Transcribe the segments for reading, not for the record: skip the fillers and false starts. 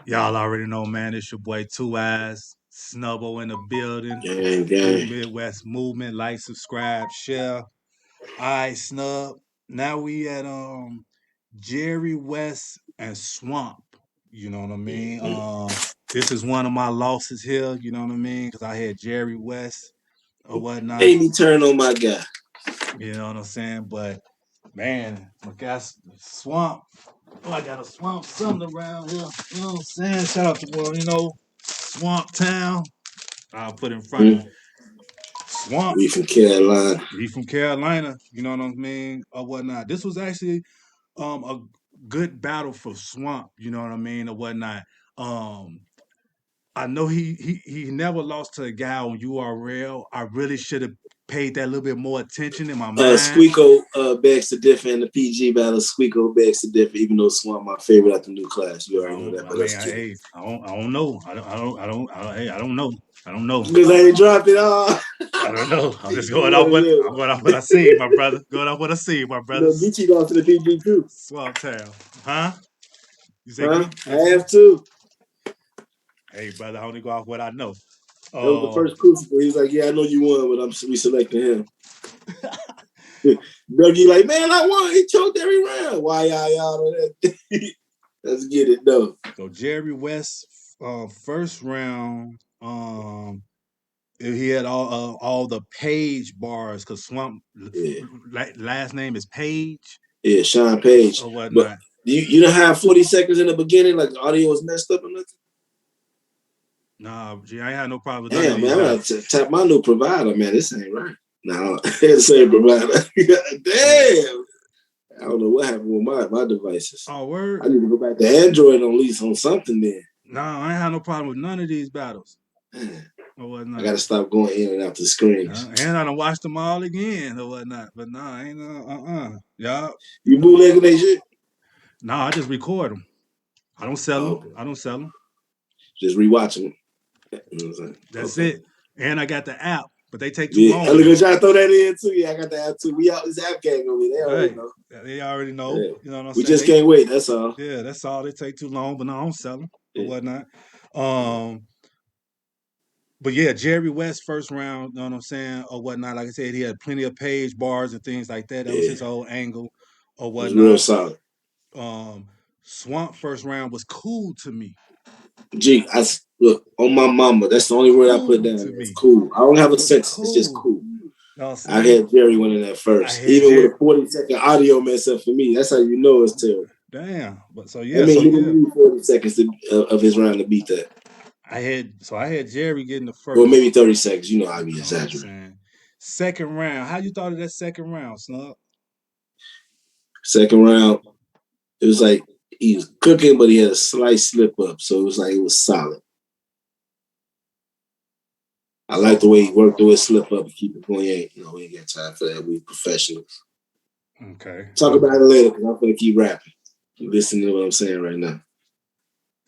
Y'all already know, man. It's your boy 2eiies, Snubbo in the building. Gang, True gang. Midwest movement. Like, subscribe, share. All right, Snub. Now we at Jerry West and Swamp. You know what I mean? Mhm. This is one of my losses here. You know what I mean? Because I had Jerry West or whatnot. Made me turn on my guy. You know what I'm saying? But man, my guys, Swamp. Oh, I got a swamp something around here. You know what I'm saying? Shout out to Swamp Town. I'll put in front Mhm. Swamp. We from Carolina. He from Carolina. You know what I mean? Or whatnot. This was actually a good battle for Swamp. You know what I mean? Or whatnot. Um, I know he never lost to a guy on URL. I really should have paid that a little bit more attention in my mind. Squeako begs to differ in the PG battle. Squeako begs to differ, even though Swamp my favorite out the new class. You already know that, I but mean, let's get it. hey, I don't know. Hey, I don't know. I don't know. Because I ain't dropped it all. I don't know. I'm just going off what Yeah. I'm going off what I see, my brother. Going off what I see, my You know, brothers. Geechee lost to the PG too. Swamp Town, huh? You say Huh? I Geechee? have to. Hey, brother, I only go off what I know. That was the Um, first crucible. He was like, "Yeah, I know you won, but I'm reselecting him." Dougie like, "Man, I won. He choked every round. Why y'all that?" Let's get it though. so Jerry West, first round, he had all the Page bars because Swamp Yeah, last name is Page yeah, Sean Page. or But whatnot. you don't have 40 seconds in the beginning, like the audio was messed up or nothing. Nah, gee, I ain't had no problem with none of Damn, these man, I'm battles. gonna tap my new provider, man. This ain't right. No, it's the same provider. Damn. I don't know what happened with my devices. Oh, I word? need to go back to Android at least on something then. Nah, I ain't had no problem with none of these battles Man, or I whatnot. gotta stop going in and out the screens. And I done watched them all again or whatnot. But nah, ain't y'all. You bootlegging that shit? Nah, I just record them. I don't sell Oh, them. okay. I don't sell them. Just rewatching them. You know what I'm saying? That's Okay. it. And I got the app, but they take too Yeah, long I'm though. gonna try to throw that in too. Yeah, I got the app too. We out this app gang over here. They already Hey, know. they already know. Yeah. You know what I'm We saying? just can't wait. That's all. Yeah, that's all. They take too long, but no, I don't sell them or Yeah. whatnot. Yeah. Um, but yeah, Jerry West first round, you know what I'm saying, or whatnot. Like I said, he had plenty of page bars and things like that. That was Yeah. his whole angle or It was real whatnot. solid. Um, Swamp first round was cool to me. Gee, look on my mama. That's the only word I put Cool down. to It's me. cool. I don't have a It was sense. It's just cool. cool. You know what I'm I saying? had Jerry winning that I first, had even with Jerry. a 40-second audio mess up for me. That's how you know it's terrible. Damn. But so I yeah, mean, so he didn't yeah. need 40 seconds of his round to beat that, I had Jerry getting the or maybe first. 30 seconds. You know, I'd be You know what I'm exaggerating. saying? Second round. How you thought of that second round, Snug? Second round, it was like he was cooking, but he had a slight slip up, so it was like it was solid. I like the So way he worked through his slip up and keep it going. We ain't got time for that. We professionals. okay, Talk about okay. it later because I'm gonna keep rapping. Keep listening to what I'm saying right now.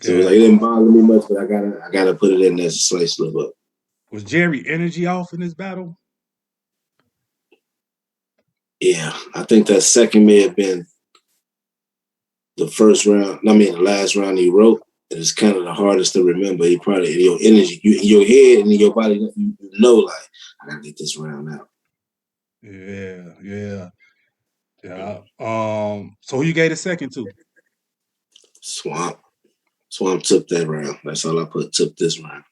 So it Yeah. didn't bother me much, but I gotta put it in as a slight slip up. Was Jerry energy off in this battle? Yeah, I think that second may have been the first round. I mean, the last round he wrote. And it's kind of the hardest to remember. He probably in your energy, in your head, and in your body, you know, like I gotta get this round out. Yeah, yeah, yeah. So who you gave the second to? Swamp, Swamp took that round. That's all I put. Took this round.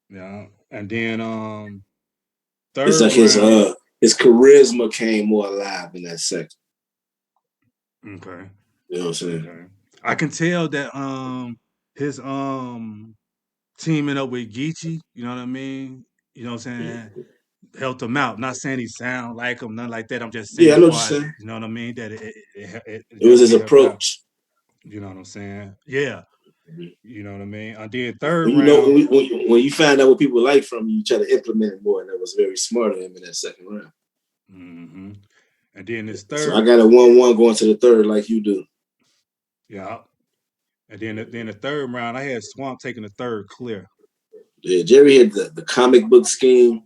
Yeah. And then It's third like round. his charisma came more alive in that second. Okay. You know what I'm saying? Okay. I can tell that his teaming up with Geechee, you know what I mean? You know what I'm saying? Mm-hmm. Helped him out. Not saying he sound like him, nothing like that. I'm just saying Yeah, I as know what you're far as saying. you know what I mean, that it It was his definitely helped out. approach. You know what I'm saying? Yeah. Mm-hmm. You know what I mean? I did third When you know round. when you find out what people like from you, you try to implement it more, and that was very smart of him in that second round. Hmm. And then this So I third, got a 1-1 going to the third, like you do. yeah. And then the third round, I had Swamp taking the third clear. Yeah, Jerry had the comic book scheme.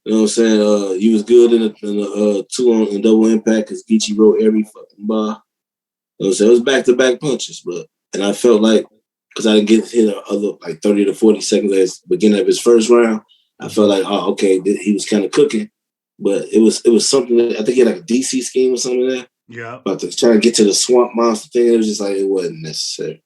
You know what I'm saying? He was good in the two on in double impact because Geechee wrote every fucking bar. You know what I'm saying? It was back to back punches, and I felt like because I didn't get hit other like 30 to 40 seconds at the beginning of his first round. I felt like, oh, okay, he was kind of cooking, but it was something that, I think he had like a DC scheme or something there. Yeah. But to try to get to the swamp monster thing, it was just like it wasn't necessary.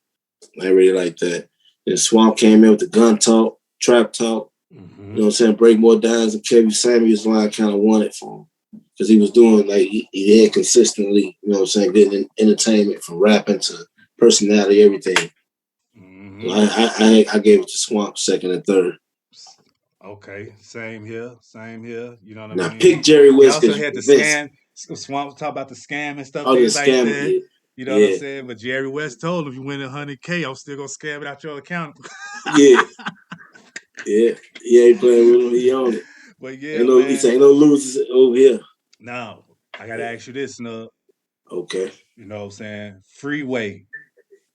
I really like that. And Swamp came in with the gun talk, trap talk. Mm-hmm. You know what I'm saying? Break more downs and Kevin Samuels line kind of wanted for him. Because he was doing like he had consistently, you know what I'm saying, good entertainment from rapping to personality, everything. Mm-hmm. So I gave it to Swamp second and third. Okay, same here. You know what I mean? Now pick Jerry West. He also had the scam. Swamp talk about the scam and stuff, things like that. Yeah. You know what I'm saying? But Jerry West told him, if you win 100K, I'm still gonna scam it out your account. Yeah. He ain't playing with him. He owned it. But yeah, ain't no losers over here. No, I gotta ask you this, Snug. Okay. You know what I'm saying? Freeway.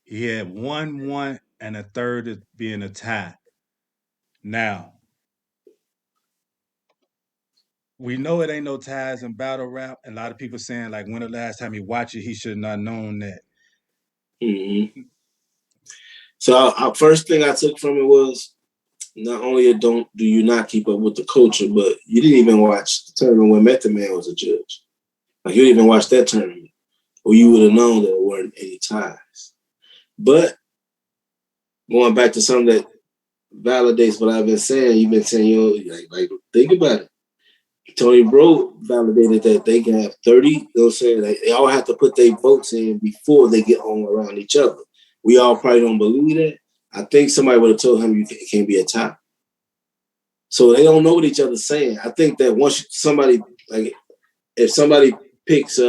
He had 1-1 and a third being a tie. Now, we know it ain't no ties in battle rap. And a lot of people saying, like, when the last time he watched it, he should not have known that. Mm-hmm. So first thing I took from it was, not only do you not keep up with the culture, but you didn't even watch the tournament when Method Man was a judge. Like, you didn't even watch that tournament, or you would have known that there weren't any ties. But going back to something that validates what I've been saying, you've been saying, you know, like think about it. Tony Bro validated that they can have 30, you know what I'm saying? They all have to put their votes in before they get home around each other. We all probably don't believe that. I think somebody would have told him it can't be a tie. So they don't know what each other's saying. I think that once somebody, like, if somebody picks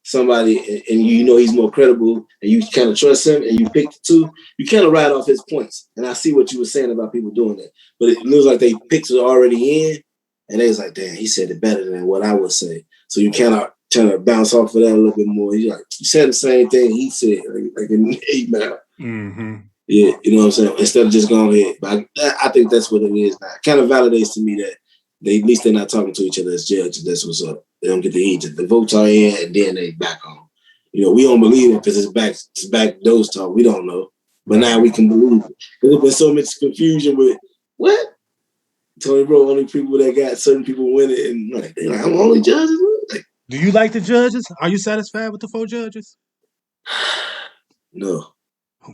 somebody and you know he's more credible and you kind of trust him and you pick the two, you kind of ride off his points. And I see what you were saying about people doing that. But it looks like they picks are already in and they was like, damn, he said it better than what I would say. So you kind of trying to bounce off of that a little bit more. You said the same thing he said, like an email. Mm-hmm. Yeah, you know what I'm saying? Instead of just going ahead. But I think that's what it is now. It kind of validates to me that at least they're not talking to each other as judges. That's what's up. They don't get to eat it. The votes are in and then they back on. You know, we don't believe it because it's back those talk. We don't know. But now we can believe it. There's been so much confusion with what? Tony Bro, only people that got certain people winning and like, they're like, I'm only judges. Like, do you like the judges? Are you satisfied with the 4 judges? No.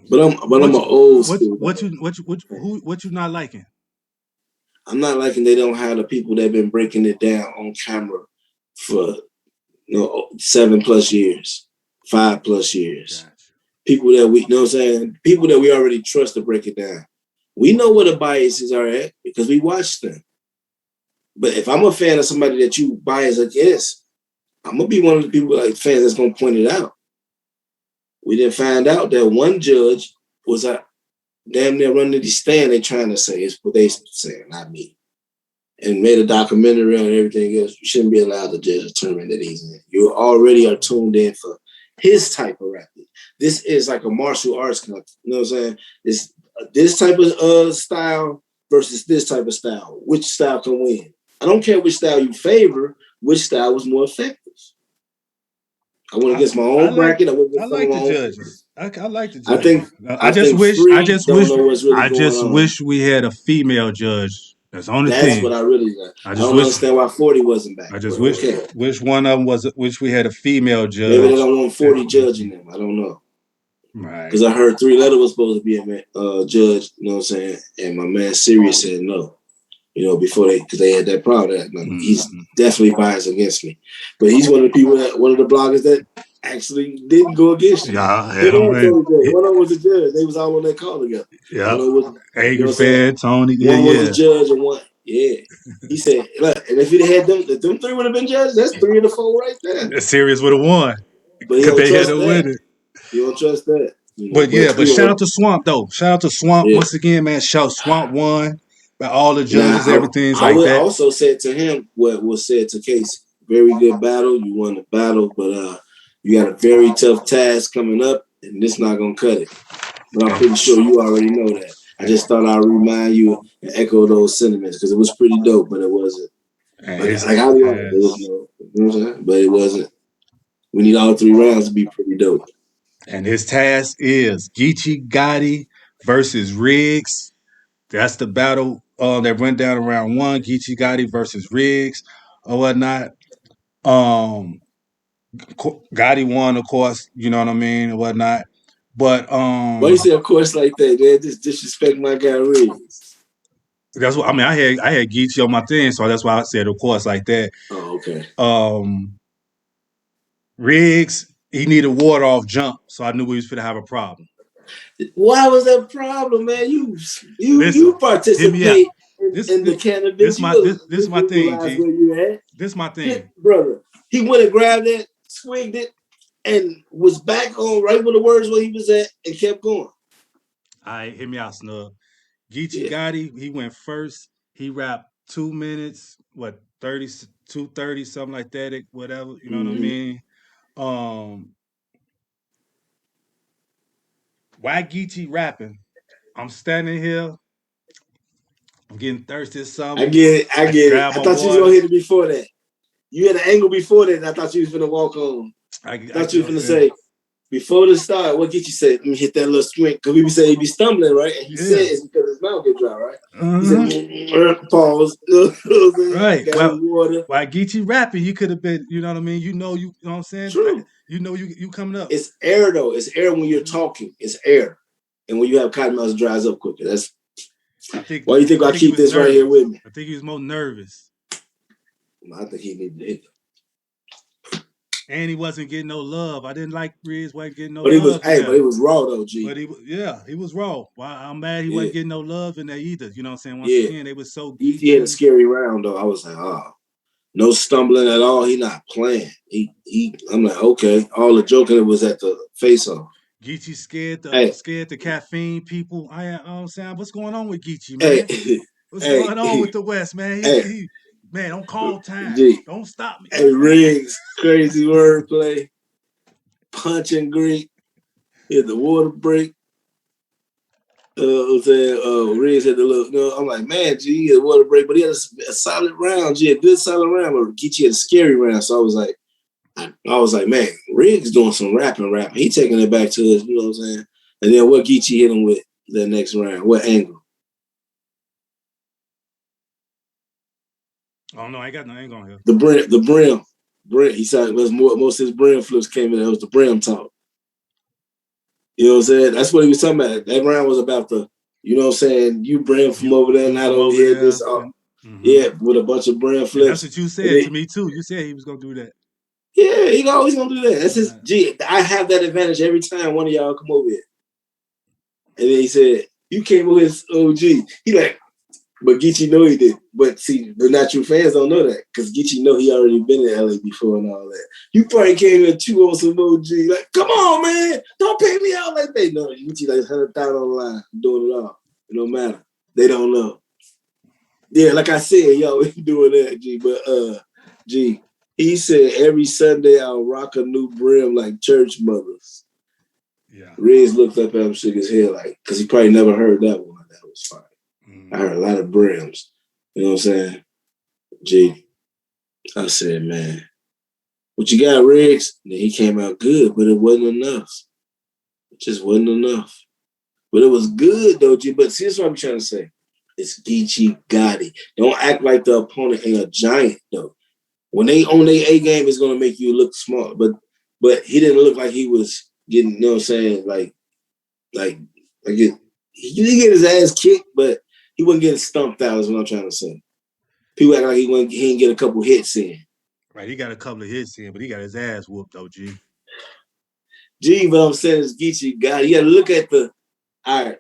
But I'm an old school. What you not liking? I'm not liking they don't have the people that have been breaking it down on camera for 7+ years, 5+ years. Gotcha. People that we, you know what I'm saying? People that we already trust to break it down. We know where the biases are at because we watch them. But if I'm a fan of somebody that you bias against, I'm gonna be one of the people like fans that's gonna point it out. We didn't find out that one judge was damn near running the stand. They trying to say it's what they saying, not me. And made a documentary on everything else. You shouldn't be allowed to judge a tournament that he's in. You already are tuned in for his type of rapping. This is like a martial arts kind of, you know what I'm saying? This type of style versus this type of style. Which style can win? I don't care which style you favor, which style was more effective. I went against my own bracket. I like the judges. I like the judges. I just wish we had a female judge. That's the only thing. That's what I really got. I don't understand why 40 wasn't back. I just wish one of them wish we had a female judge. Maybe they don't want 40 judging them. I don't know. Right. Because I heard 3 Letter was supposed to be a judge, you know what I'm saying? And my man Sirius said no. You know, before because they had that problem. He's definitely biased against me. But he's one of the people one of the bloggers that actually didn't go against you. Yeah, one of them was a judge. They was all on that call together. Yeah. Angry fan, Tony. One was a judge and one. Yeah. He said, look, and if he'd had them 3 would have been judges, that's 3 of the 4 right there. Sirius would have won. But he don't trust that. You don't trust that. You know, but shout out to Swamp though. Shout out to Swamp once again, man. Swamp won. By all the judges, everything's like that. I would also say to him what was said to Case. Very good battle. You won the battle, but you got a very tough task coming up, and this not gonna cut it. But I'm pretty sure you already know that. I just thought I'd remind you and echo those sentiments because it was pretty dope, but it wasn't. But it wasn't. We need all 3 rounds to be pretty dope. And his task is GEECHI, GOTTI, versus RIGGZ. That's the battle that went down around one. GEECHI Gotti versus RIGGZ or whatnot. Um, Gotti won, of course. You know what I mean, or whatnot. But Why you say of course like that? They just disrespect my guy RIGGZ. that's what I mean. I had Geechee on my thing, so that's why I said, of course, like that. Oh, okay. RIGGZ, he needed water off jump, so I knew we was gonna have a problem. Why was that a problem, man? You Listen, hear me out. participate This in the this cannabis. You this was my thing, visualize G. where you at. This my Hit, thing. brother. He went and grabbed it, swigged it, and was back on right where the words where he was at and kept going. All right, hear me out, Snub. Geechee Yeah. Gotti, he went first. He rapped 2 minutes, what 30, 2:30, something like that, whatever. You know what I Mm-hmm. mean? Um, why Geechee rapping? I'm standing here. I'm getting thirsty or I something. get it. I I get it. grab I my thought you was gonna water. hit it before that. You had an angle before that, and I thought you was gonna walk on. I thought You you know what was I'm gonna saying? say before the start. What get you said? Let me hit that little swing because we be saying he be stumbling, right? And he said Yeah. it's because his mouth get dry, right? He said Uh-huh. pause. Right. Got his water. While Geechee rapping, you could have been, you know what I mean? You know what I'm saying? True. You coming up. It's air though. It's air when you're talking. It's air, and when you have cotton mouth, it dries up quicker. That's why you think I I think he keep was this right here nervous. with me. I think he was more nervous. I think he needed it. And he wasn't getting no love. I didn't like Riz wasn't getting no But it was, love in hey, but there. it was raw though, G. But he was raw. Well, I'm mad he Yeah, wasn't getting no love in there either. You know what I'm saying? Once yeah. again, they was so He had a geeky. scary round though. I was like, oh, no stumbling at all. He not playing. He. I'm like, okay. All the joking was at the face off. Geechee Hey, scared the caffeine people. I you know what I'm saying, what's going on with Geechee, hey, man? What's hey, going on with the West, man? hey, Man, don't call time. G. Don't stop me. Hey, RIGGZ, crazy wordplay, punch and greet, hit the water break. I'm saying, RIGGZ had the look. You know, I'm like, man, G, he had a water break, but he had a solid round. G, a good solid round. But Geechee had a scary round, so I was like, man, RIGGZ doing some rapping. He taking it back to us. You know what I'm saying? And then what Geechee hit him with the next round? What angle? Oh no, I ain't got no angle on here. The brim. He said most of his brim flips came in. That was the brim talk. You know what I'm saying? That's what he was talking about. That round was about the, you know what I'm saying? You brim from over there, You not from over over here. there. This, yeah, with a bunch of brim And that's flips. what you And said then, to me too. You said he was gonna do that. yeah, he always gonna do that. That's his. Uh, Gee, I have that advantage every time one of y'all come over here. And then he said, "You came with his OG." He like, but Geechee know he did. But see, the natural fans don't know that because Geechee know he already been in LA before and all that. You probably came in chew on some OG. Like, come on, man, don't pay me out like that. No, Geechee like 100,000 on the line, doing it all. It don't matter. They don't know. Yeah, like I said, yo, we doing that, G. But G, he said every Sunday I'll rock a new brim like church mothers. yeah. RIGGZ looked up at him, shook his head like, because he probably never heard that one. That was fine. I heard a lot of brims. You know what I'm saying? G, I said, man, what you got, RIGGZ? And he came out good, but it wasn't enough. It just wasn't enough. But it was good, though, G. But see, this is what I'm trying to say. It's GEECHI Gotti. Don't act like the opponent ain't a giant, though. When they on their A game, it's going to make you look small. But he didn't look like he was getting, you know what I'm saying, he didn't get his ass kicked, but he wasn't getting stumped out, is what I'm trying to say. People act like he didn't get a couple hits in. Right, he got a couple of hits in, but he got his ass whooped though, G. G, what I'm saying is Geechii got. You got to look at all right.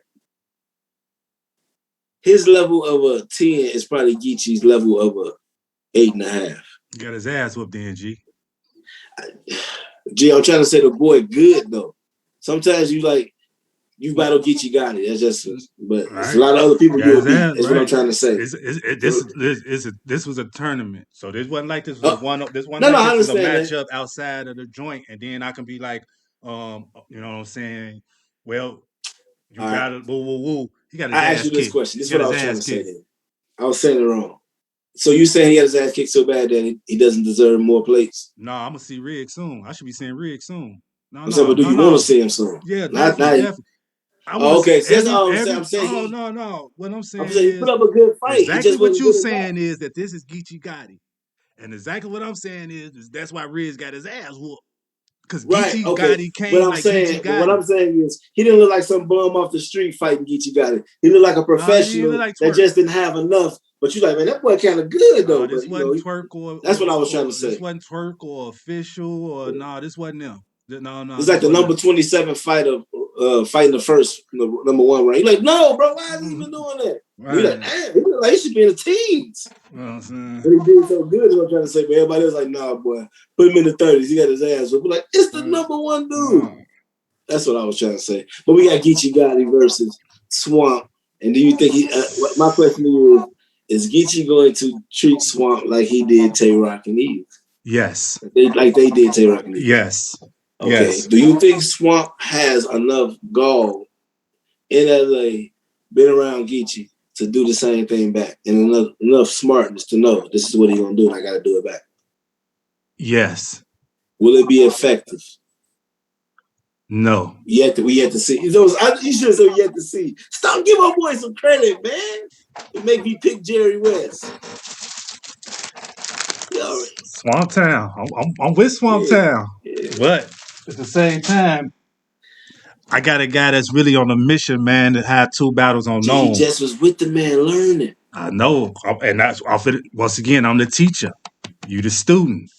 His level of a 10 is probably Geechi's level of a 8.5. He got his ass whooped in, G. G, I'm trying to say the boy good though. Sometimes you battle Geechii Gotti. That's just, but it's a Right. lot of other people Got you'll his beat. ass, Is what I'm right. trying to say. This was a tournament. So this wasn't like this was No, I a understand that. matchup outside of the joint, and then I can be like, you know what I'm saying? Well, you All right. battled woo woo woo. He got his I asked ass you this kicked. question. This He is got what I his was trying ass to say kicked. then. I was saying it wrong. So you saying he had his ass kicked so bad that he doesn't deserve more plates? No, I'm gonna see RIGGZ soon. I should be seeing RIGGZ soon. I'm saying, but do you want to see him soon? Yeah, Not definitely. I Oh, want to say okay, so that's all I'm saying. I'm saying oh he. no. What I'm I'm saying saying he put is up a good fight. It exactly just what wasn't you good enough. saying is that this is Geechee Gotti. And exactly what I'm saying is that's why Riz got his ass whooped. Because Right. Geechee Okay. Gotti came like Geechee But what Gotti. I'm saying is he didn't look like some bum off the street fighting Geechee Gotti. He looked like a No, he didn't look professional like that Twerk. just didn't have enough. But you like, man, that boy kind of good though. No, But this you know, wasn't Twerk that's what I was trying to or this say. wasn't Twerk or official or no, this wasn't them. No, It's like this the wasn't number them. 27 fighter fighting the first number one round. You're like, no, bro, why is he even doing that? You're like, Right. damn, he look like he should be in the teens. You know what I'm saying? But he did so good is what I'm trying to say. But everybody was like, nah, boy, put him in the 30s. He got his ass whipped. Like, it's the number one dude. No. That's what I was trying to say. But we got Geechee Gotti versus Swamp. And do you think he? My question to you is Geechee going to treat Swamp like he did Tay Rock and Eve? Yes. Like they did Tay Rock and Eve. Yes. Okay. Yes. Do you think Swamp has enough gall in LA, been around Geechee to do the same thing back, and enough smartness to know this is what he's gonna do, and I got to do it back? Yes. Will it be effective? No. We yet to see. You should have said yet to see. Stop giving our boy some credit, man. It make me pick Jerry West. Swamp Town. I'm with Swamp Town. Yeah. But at the same time, I got a guy that's really on a mission, man, that had 2 battles on He known. just was with the man learning. I know. And that's off it. Once again, I'm the teacher. You the student.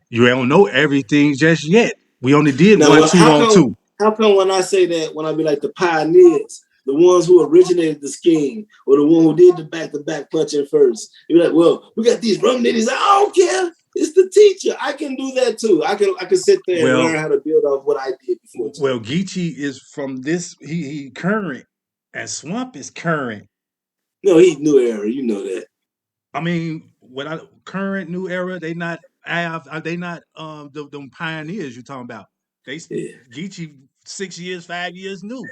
You don't know everything just yet. We only did Now, 1-2 on 2. how come when I say that, when I be like the pioneers, the ones who originated the scheme, or the one who did the back-to-back punching first, you're like, well, we got these rum nitties. I don't care. It's the teacher. I can do that too. I can sit there and learn how to build off what I did before too. Well, Geechee is from this. He current, and Swamp is current. No, he new era. You know that. I mean, current new era, they not they not them pioneers you talking about. They Yeah. Geechee 6 years, 5 years new.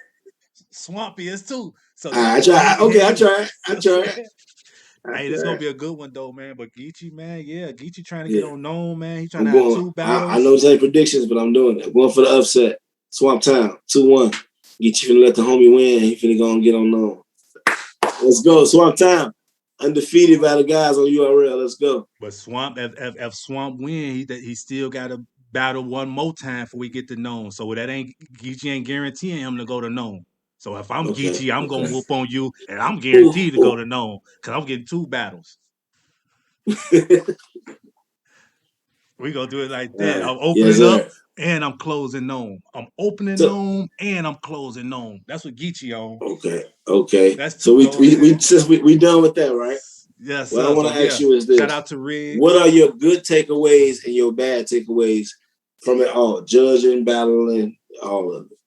Swamp is too. So I therefore, try. Okay, I try. you I know what I'm try. saying? I Hey, this gonna try. be a good one though, man. But Geechee, man, yeah, Geechee trying to get Yeah. on known, man. He trying I'm to have going. 2 I battles. know this ain't predictions, but I'm doing it. I'm going for the upset. Swamp Town 2-1. Get you finna let the homie win. He finna go and get on known. Let's go. Swamp Town. Undefeated by the guys on URL. Let's go. But Swamp, if Swamp win, he still got to battle one more time before we get to known. So that ain't Geechee ain't guaranteeing him to go to known. So if I'm Okay. Geechee, I'm gonna Okay. whoop on you, and I'm guaranteed to go Who? to known because I'm getting 2 battles. We gonna do it like that. I'm Yes, opening up sir. and I'm closing known. I'm opening So, known and I'm closing known. That's what Geechee on. okay. Okay. That's So 2 goals in. since we done with that, right? Yes, What I sir. want So to ask yeah, you is shout this: out to Riggs. what are your good takeaways and your bad takeaways from it all? Judging, battling, all of it.